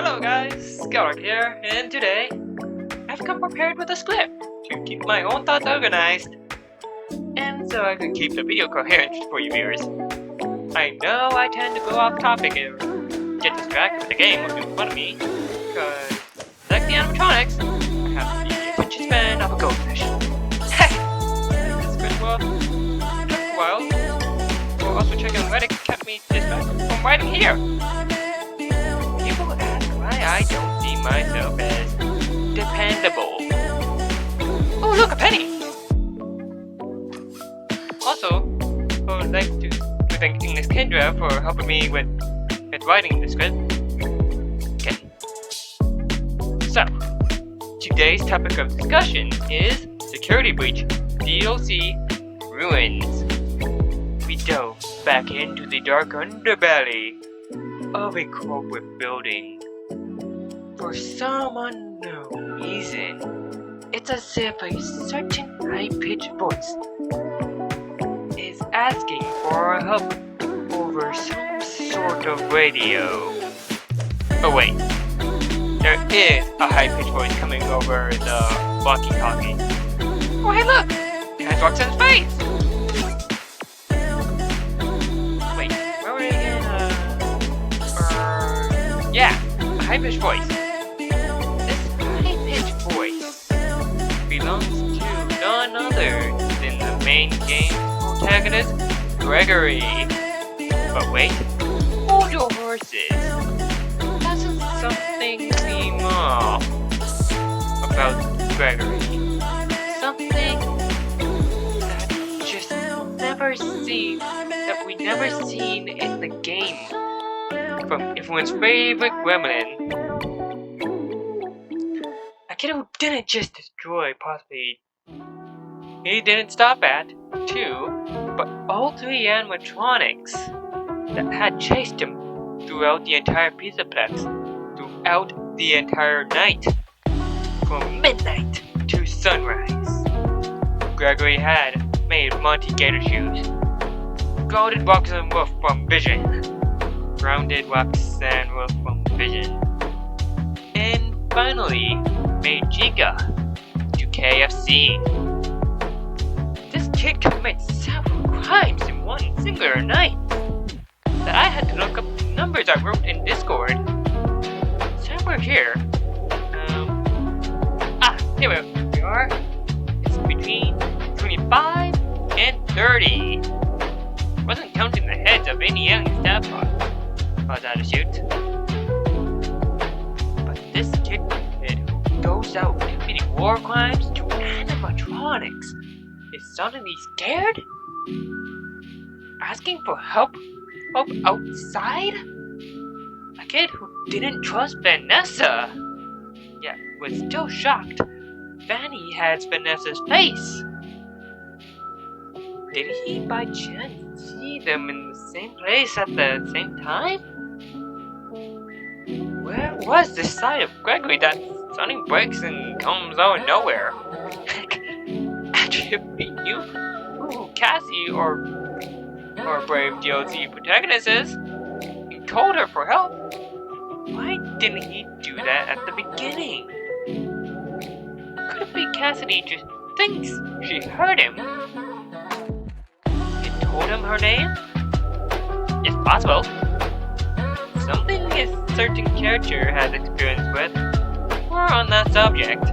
Hello guys, Skylark here, and today I've come prepared with a script to keep my own thoughts organized, and so I can keep the video coherent for you viewers. I know I tend to go off topic and get distracted with the game or make fun of me, because like the animatronics, I have the attention span of a goldfish. This script took a while. We'll also check on Reddit kept me distracted from writing here. People ask why I don't see myself as dependable. Oh look, a penny! Also, I would like to thank English Kendra for helping me with writing the script. Okay. So, today's topic of discussion is Security Breach DLC Ruins. We dove back into the dark underbelly of a corporate building. For some unknown reason, it's as if a certain high-pitched voice is asking for help over some sort of radio. Oh wait, there is a high-pitched voice coming over the walkie-talkie. Oh hey look! It walks in space! Yeah, a high-pitched voice. This high-pitched voice belongs to none other than the main game protagonist, Gregory. But wait, hold your horses. Doesn't something seem off about Gregory? Something that we never seen in the game. From everyone's favorite gremlin. A kid who didn't just destroy possibly he didn't stop at 2, but all 3 animatronics that had chased him throughout the entire Pizzaplex, throughout the entire night, from midnight to sunrise. Gregory had made Monty Gator shoes, guarded boxes and wolf from vision, grounded wax and wolf from vision, and finally made Chica to KFC. This kid commits several crimes in one singular night that I had to look up the numbers I wrote in Discord. Somewhere here. Here we are. It's between 25 and 30. Wasn't counting the heads of any alien staff was out of shoot. But this kid who goes out committing war crimes to animatronics is suddenly scared? Asking for help outside? A kid who didn't trust Vanessa, yet was still shocked Vanny has Vanessa's face. Did he by chance see them in the same place at the same time? Where was this side of Gregory that suddenly breaks and comes out of nowhere? Actually, if we knew who Cassie or Brave DLC protagonist is, and told her for help, why didn't he do that at the beginning? Could it be Cassidy just thinks she heard him? And told him her name? It's possible. Something a certain character has experience with. More on that subject.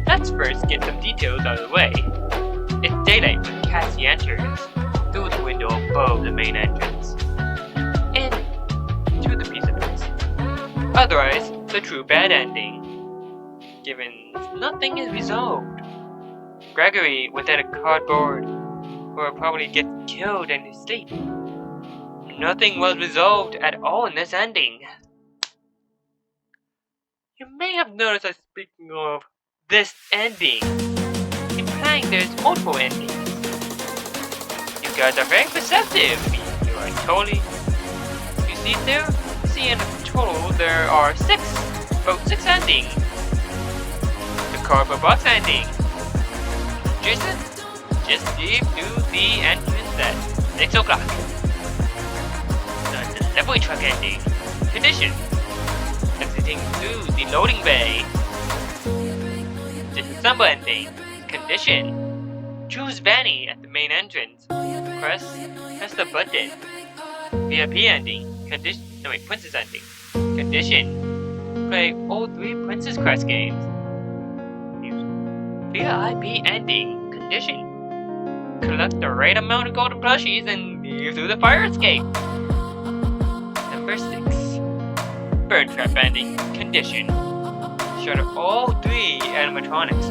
Let's first get some details out of the way. It's daylight when Cassie enters through the window above the main entrance and to the pizza place. Otherwise, the true bad ending. Given nothing is resolved. Gregory, without a cardboard, will probably get killed in his sleep. Nothing was resolved at all in this ending. You may have noticed us speaking of this ending, implying there's multiple endings. You guys are very perceptive. You are totally. You see in total there are about 6 endings. The cardboard box ending. Jason, just leave to the entrance at 6 o'clock. The delivery truck ending. Condition. Exiting through the loading bay. Disassemble ending. Condition. Choose Vanny at the main entrance. Press the button. VIP ending. Condition. No wait, Princess ending. Condition. Play all 3 Princess Quest games. VIP ending. Condition. Collect the right amount of golden plushies and leave through the fire escape. Number 6. Burn trap ending. Condition. Shut off all 3 animatronics.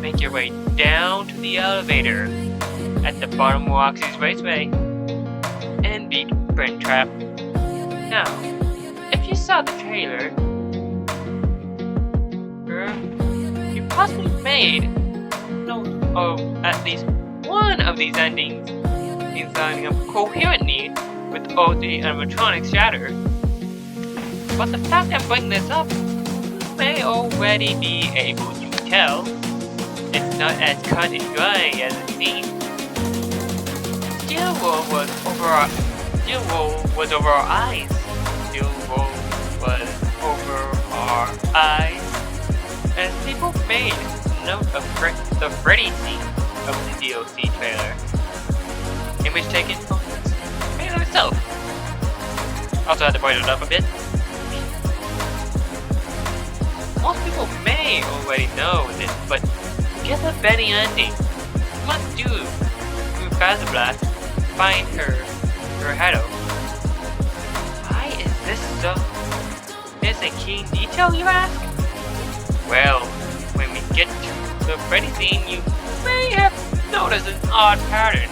Make your way down to the elevator at the bottom of Roxy's Raceway and beat Burn Trap. Now, if you saw the trailer, you possibly made note of at least one of these endings in lining up coherently with all 3 animatronics shattered. But the fact I'm bringing this up, you may already be able to tell it's not as cut and dry as it seems. Steel wool was over our eyes. Steel wool was over our eyes. As people made note of the Freddy scene of the DLC trailer. Image taken from the trailer itself. Also had to brighten it up a bit. Most people may already know this, but to get the Benny ending, you must do through Fazer Blast find her Hado. Why is this so? Is a key detail, you ask? Well, when we get to the Freddy scene, you may have noticed an odd pattern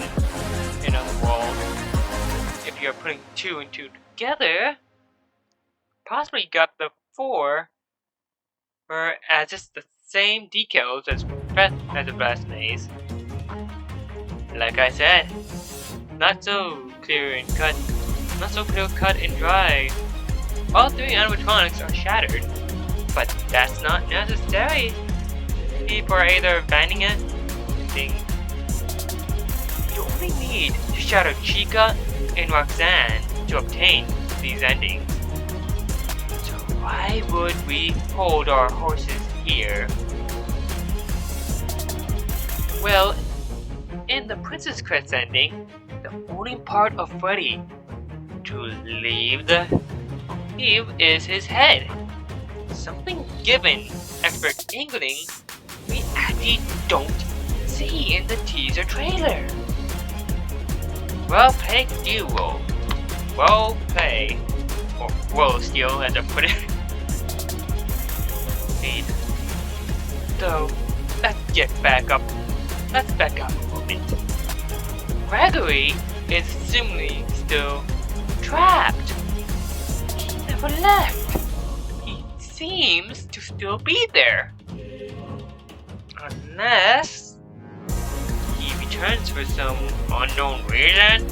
in other world. If you're putting 2 and 2 together, possibly got the 4, or as it's the same decals as the Blast Maze. Like I said, not so clear cut and dry. All 3 animatronics are shattered, but that's not necessary. People are either abandoning it, you only need to shatter Chica and Roxanne to obtain these endings. So why would we hold our horses here? Well, in the Princess Quest ending, the only part of Freddy to leave is his head. Something given expert inkling we actually don't see in the teaser trailer. Well played, duo. Well played. Or well steel, as I put it. So, let's back up a moment. Gregory is seemingly still trapped. He never left. He seems to still be there. Unless he returns for some unknown reason.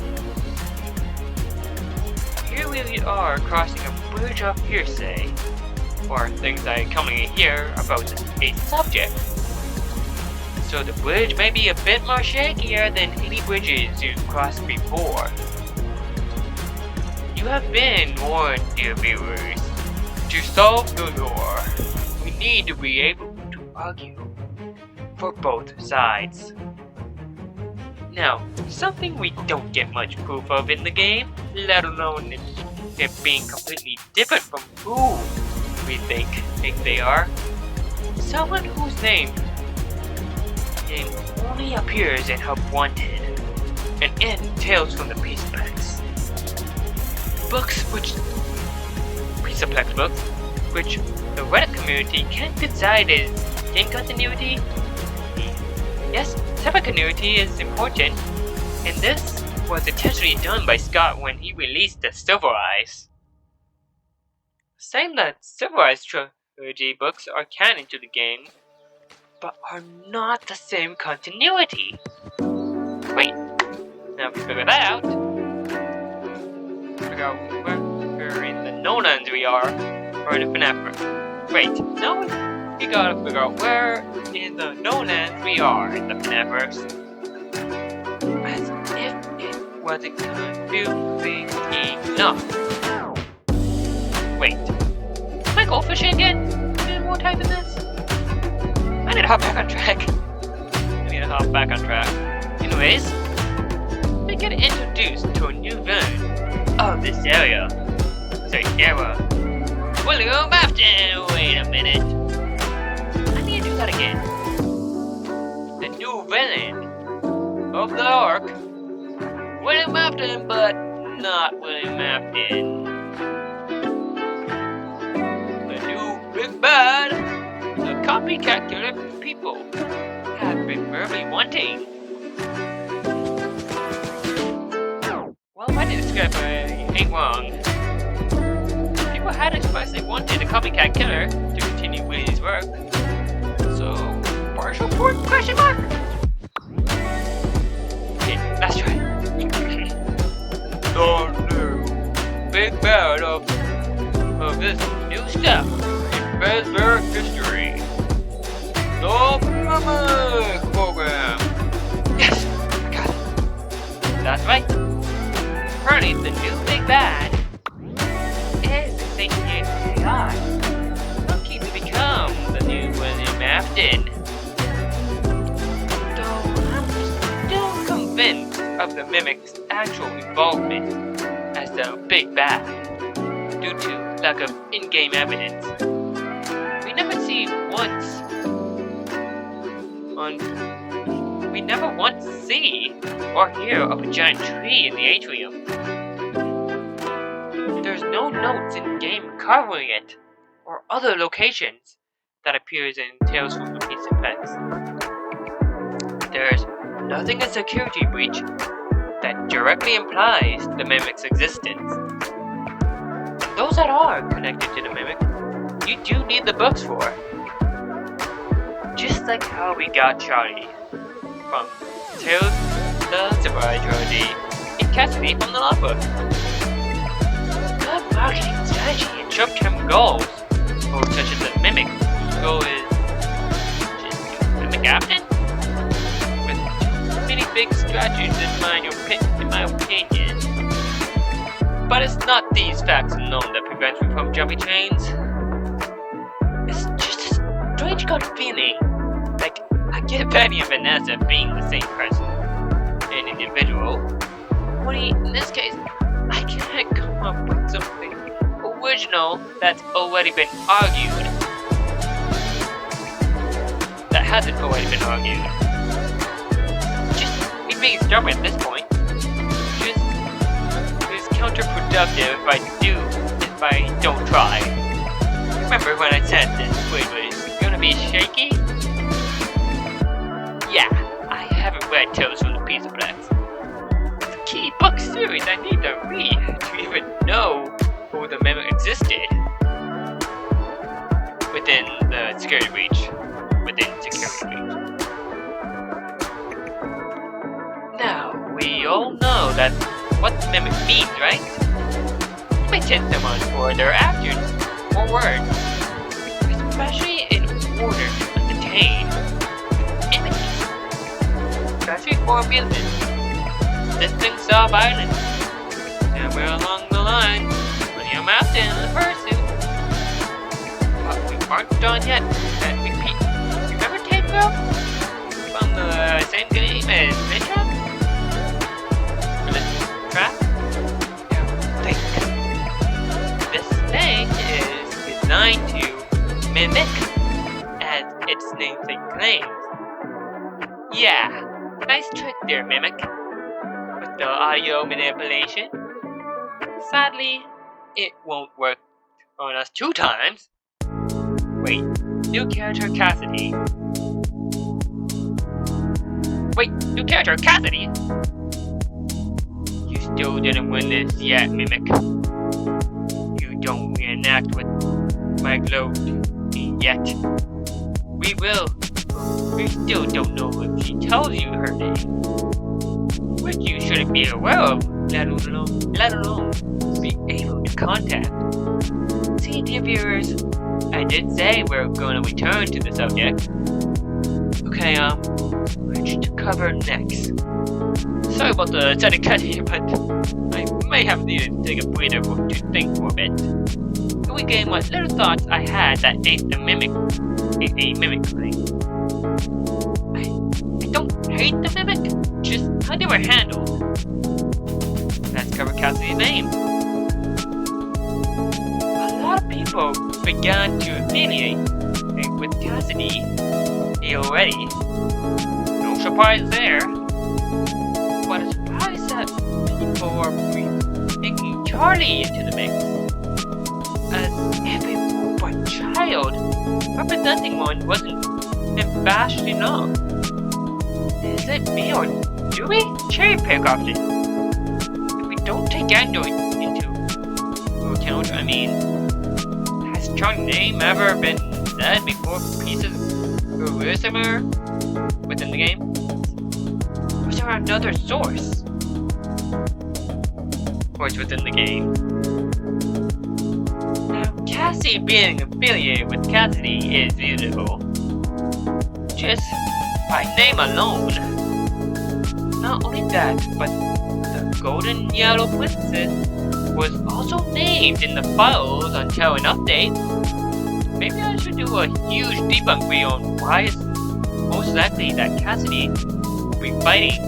Here we are crossing a bridge of hearsay, or things I commonly hear about a subject. So the bridge may be a bit more shakier than any bridges you've crossed before. You have been warned, dear viewers. To solve the lore, we need to be able to argue for both sides. Now, something we don't get much proof of in the game, let alone it being completely different from who we think they are. Someone whose name only appears in Hub Wanted and in Tales from the Peaceplex. Peaceplex books, which the Reddit community can't decide is game continuity. Yes, separate continuity is important, and this was intentionally done by Scott when he released the Silver Eyes. Saying that Silver Eyes trilogy books are canon to the game, but are not the same continuity. Wait, now if we figure that out, figure out where in the Nolans we are, or in the Fnaf. Wait, no, we gotta figure out where in the Nolans we are in the Fnafverse. As if it wasn't confusing enough. Wait. Am I goldfishing again? Any more time than this? I need to hop back on track. Anyways, we get introduced to a new villain of this area. William Afton! Wait a minute. I need to do that again. The new villain of the arc. William Afton, but not William Afton. The new big bad. The copycat killer people have been very wanting. Well, if I did the script, I ain't wrong. People had expressed they wanted a copycat killer to continue Willie's work. So, partial port? Question mark? Okay, let's try. The new big bad of this new step in Fazbear history. The Mimic Program! Yes! I got it! That's right! Apparently, the new big bad is the sentient AI, lucky to become the new William Afton. Though I'm still convinced of the Mimic's actual involvement as the big bad, due to lack of in-game evidence. We never once see or hear of a giant tree in the atrium. There's no notes in game covering it, or other locations that appears in Tales from the Piece of Pets. There's nothing in Security Breach that directly implies the Mimic's existence. Those that are connected to the Mimic, you do need the books for. Just like how we got Charlie from Tales the Samurai Trilogy in Cassidy from the Logbook. Good marketing strategy and short-term goals, such as the Mimic goal is just to mimic Afton? With too many big strategies in my opinion. But it's not these facts alone that prevents me from jumping trains. It's just a strange gut feeling. Like, I get Betty and Vanessa being the same person, an individual. Only in this case, I can't come up with something original that's already been argued. That hasn't already been argued. Just me being stubborn at this point. It's counterproductive if I don't try. Remember when I said this squid was gonna be shaky? Yeah, I haven't read Tales from the Piece of Pets. It's a key book series I need to read to even know who the Mimic existed within the Security Breach. Now, we all know that what the Mimic means, right? You may take someone for their actions or words, especially in order to entertain images, especially for a business. Distant Sub Island. Somewhere along the line, William Afton in the pursuit. But we aren't done yet. And repeat. Remember Tape Girl? From the same game as Clipchamp? Trap? Think. This thing is designed to mimic, as its namesake claims. Yeah, nice trick there, Mimic. With the audio manipulation. Sadly, it won't work on us 2 times. Wait, new character Cassidy. You still didn't win this yet, Mimic. You don't reenact with my glow yet. We will. We still don't know if she tells you her name, which you shouldn't be aware of, let alone be able to contact. See, dear viewers, I did say we're going to return to the subject. Okay, which to cover next? Sorry about the sudden cut here, but I may have needed to take a breather to think for a bit. To regain what little thoughts I had that ain't a mimic thing. I don't hate the mimic, just how they were handled. Let's cover Cassidy's name. A lot of people began to affiliate with Cassidy already. No surprise there. But a surprise that people are taking Charlie into the mix. As if a but child representing one wasn't abashed enough. Is it me or do we cherry pick often? If we don't take androids into account, I mean, has Charlie's name ever been said before pieces were similar within the game? Or is there another source? Of course, within the game. Now, Cassie being affiliated with Cassidy is beautiful. Just by name alone. Not only that, but the Golden Yellow Princess was also named in the files until an update. Maybe I should do a huge debunk video on why it's most likely that Cassidy will be fighting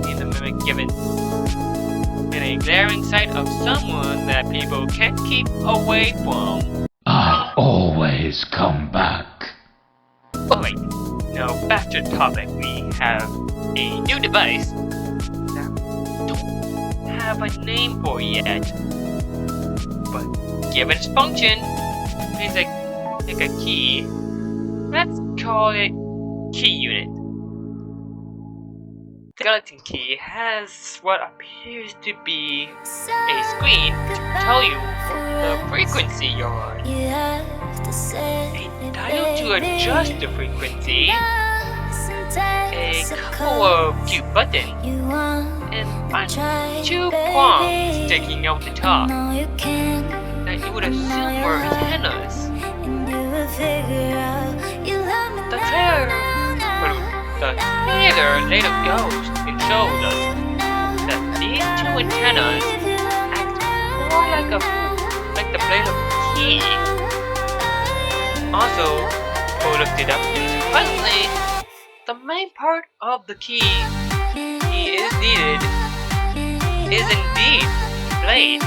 in the mimic given in a glaring sight of someone that people can't keep away from. I always come back. Alright, now back to the topic. We have a new device that we don't have a name for yet, but given its function, it's like a key. Let's call it key unit. The skeleton key has what appears to be a screen to tell you the frequency you're on, a dial to adjust the frequency, a couple of cute buttons, and two prongs sticking out the top that you would assume were antennas. The trailer later goes and shows us that these two antennas act more like the blade of a key. Also, we looked it up, and surprisingly, the main part of the key is needed is indeed the blade.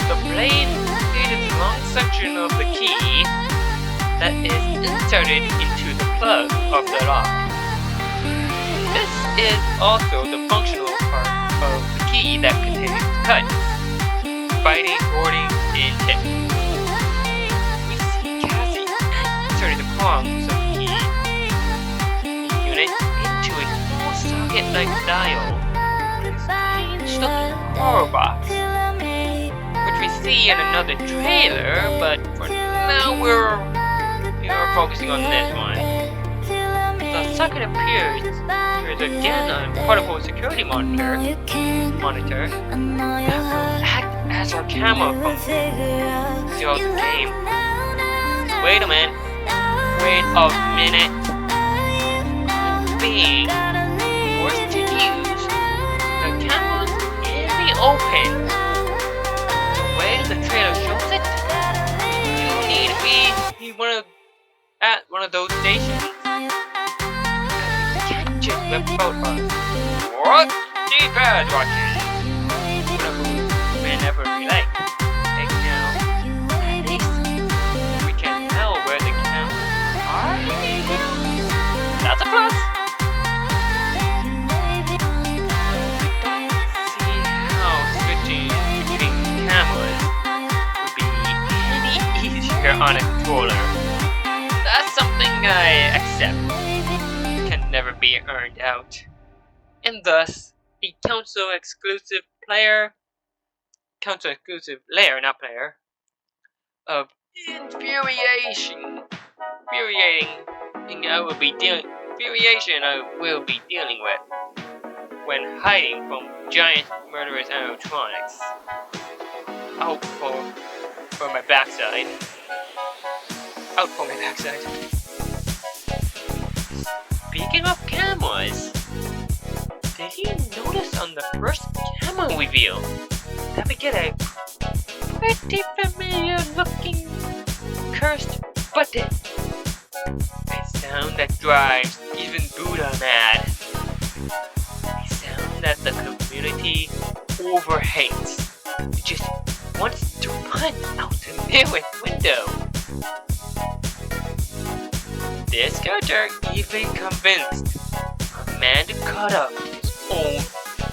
The blade is a long section of the key that is inserted into the plug of the lock. This is also the functional part of the key that contains cut, biting, boarding, and tip. We see Cassie inserting the prongs of the key unit into a small socket-like dial with a strange-looking power box, which we see in another trailer, but for now we're focusing on this one. The socket appears again on a portable security monitor that will act as our camera throughout the game. Wait a minute. Being forced to use the cameras in the open. The way the trailer shows it, you need to be at one of those stations. Can't just whip out what keypad watching whenever we like. Now, at least we can tell where the cameras are. That's a plus. See how switching between cameras would be any easier on a controller. That's something I accept. It can never be earned out. And thus, a console exclusive layer, of infuriating I will be dealing with when hiding from giant murderous animatronics. Out for my backside. Speaking of cameras, did you notice on the first camera reveal that we get a pretty familiar looking cursed button? A sound that drives even Buddha mad. A sound that the community overhates. It just wants to punch out the nearest window. This character even convinced a man to cut up his own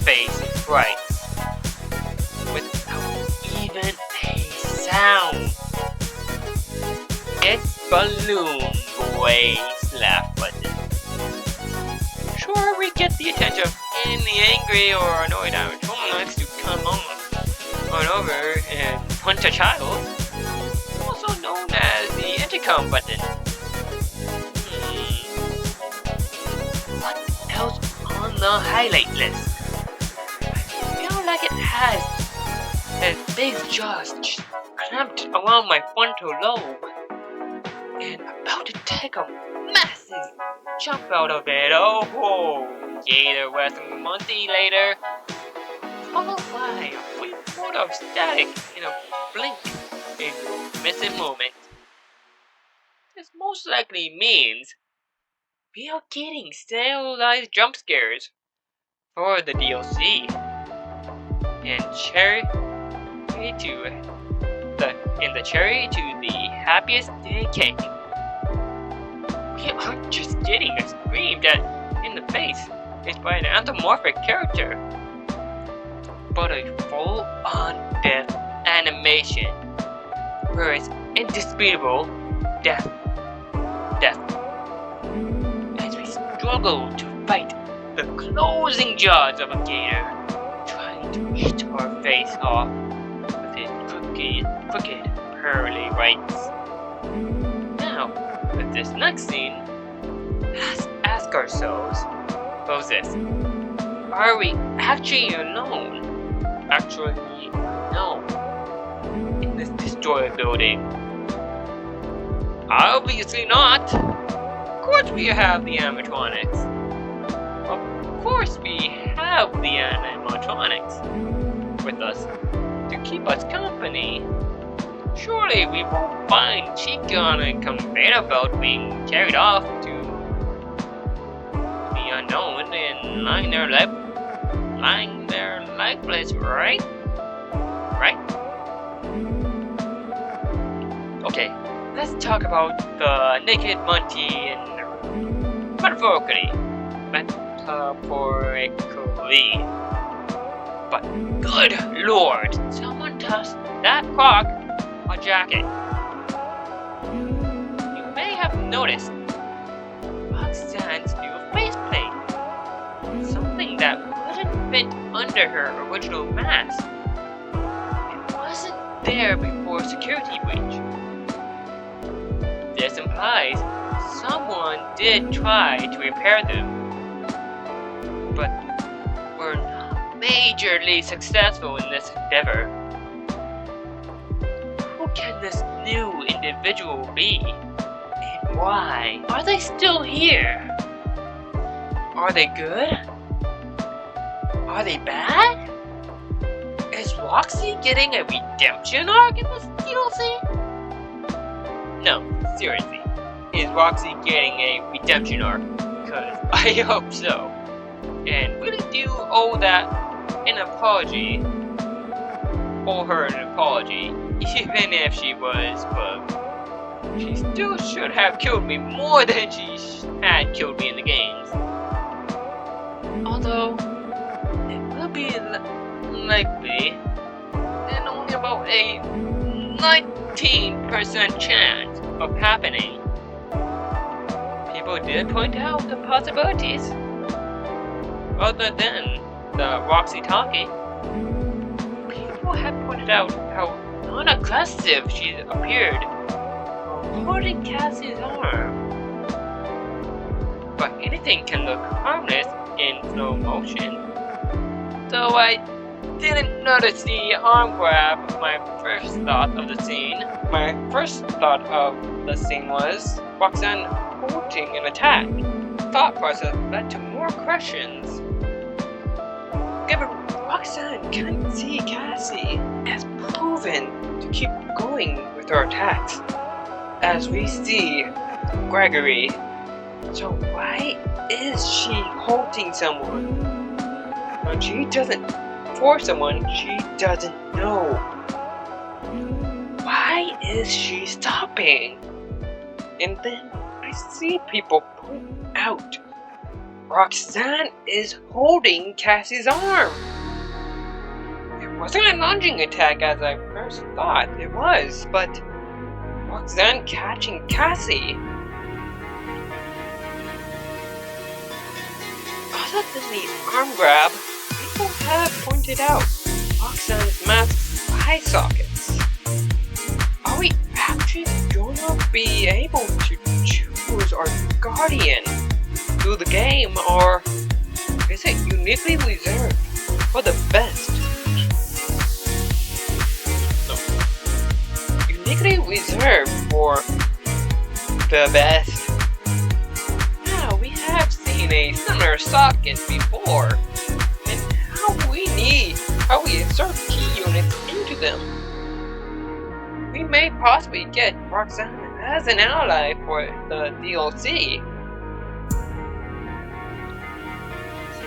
face in frights without even a sound. It's Balloon Boy's laugh button. Sure, we get the attention of any angry or annoyed animatronics to come on over and punch a child, also known as the intercom button. What else on the highlight list? I feel like it has its big jaws clamped around my frontal lobe and about to take a massive jump out of it. Oh, Gator Wrestling Monty later, followed by a brief sort of static in a blink, a missing moment. This most likely means we are getting serialized jump scares for the DLC and cherry to the happiest day cake. We aren't just getting screamed at in the face by an anthropomorphic character, but a full-on death animation where it's indisputable death. As we struggle to fight the closing jaws of a gator, trying to hit our face off with his crooked, pearly rights. Now, with this next scene, let's ask ourselves, this. Are we actually alone? Actually, no. In this destroyed building? Obviously not. Of course we have the animatronics. Of course we have the animatronics with us to keep us company. Surely we won't find Chica on a conveyor belt being carried off to the unknown and lying there lifeless, right? Okay, let's talk about the naked Monty and metaphorically. But good lord, someone tossed that clock a jacket. You may have noticed Roxanne's new faceplate. Something that wouldn't fit under her original mask. It wasn't there before security breach. This implies someone did try to repair them, but were not majorly successful in this endeavor. Who can this new individual be? And why are they still here? Are they good? Are they bad? Is Roxy getting a redemption arc in this DLC? No, seriously. Is Roxy getting a redemption arc? Because I hope so. And really do owe that an apology. Owe her an apology. Even if she was bugged. She still should have killed me more than she had killed me in the games. Although, it will be likely, and only about a 19% chance of happening. People did point out the possibilities. Other than the Roxy talking, people have pointed out how non-aggressive she appeared while holding Cassie's arm. But anything can look harmless in slow motion. Though I didn't notice the arm grab my first thought of the scene. My first thought of the scene was Roxanne holding an attack. Thought process led to more questions. However, Roxanne can see Cassie has proven to keep going with her attacks, as we see Gregory. So why is she holding someone? When she doesn't force someone, she doesn't know. Why is she stopping? And then I see people point out Roxanne is holding Cassie's arm. It wasn't a lunging attack as I first thought it was, but Roxanne catching Cassie. Other than the arm grab, people have pointed out Roxanne's masked eye sockets. Are we actually gonna be able to choose our guardian through the game, or is it uniquely reserved for the best? No. Uniquely reserved for the best. Now, we have seen a similar socket before, and how we insert key units into them. We may possibly get Roxanne as an ally for the DLC.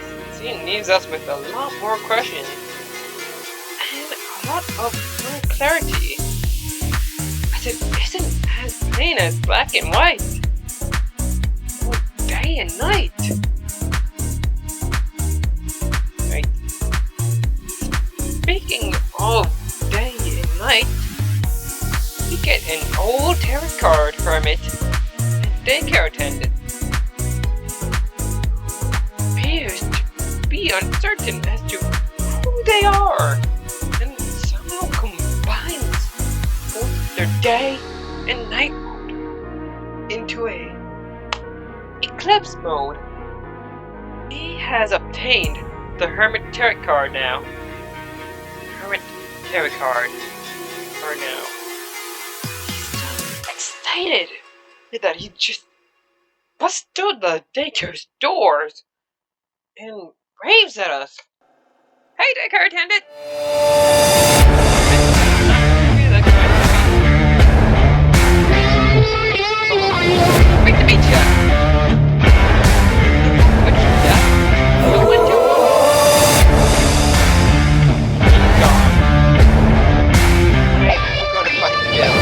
This scene leaves us with a lot more questions and a lot of clarity, as it isn't as plain as black and white, or day and night. Right. Speaking of day and night, we get an old tarot card hermit and daycare attendant. Appears to be uncertain as to who they are, and somehow combines both their day and night mode into a eclipse mode. He has obtained the hermit tarot card now. Hermit tarot card for now. Excited that he just busted the daycare's doors and raves at us. Hey, daycare attendant! Great to meet ya! What went to gone. I'm gonna fucking jail.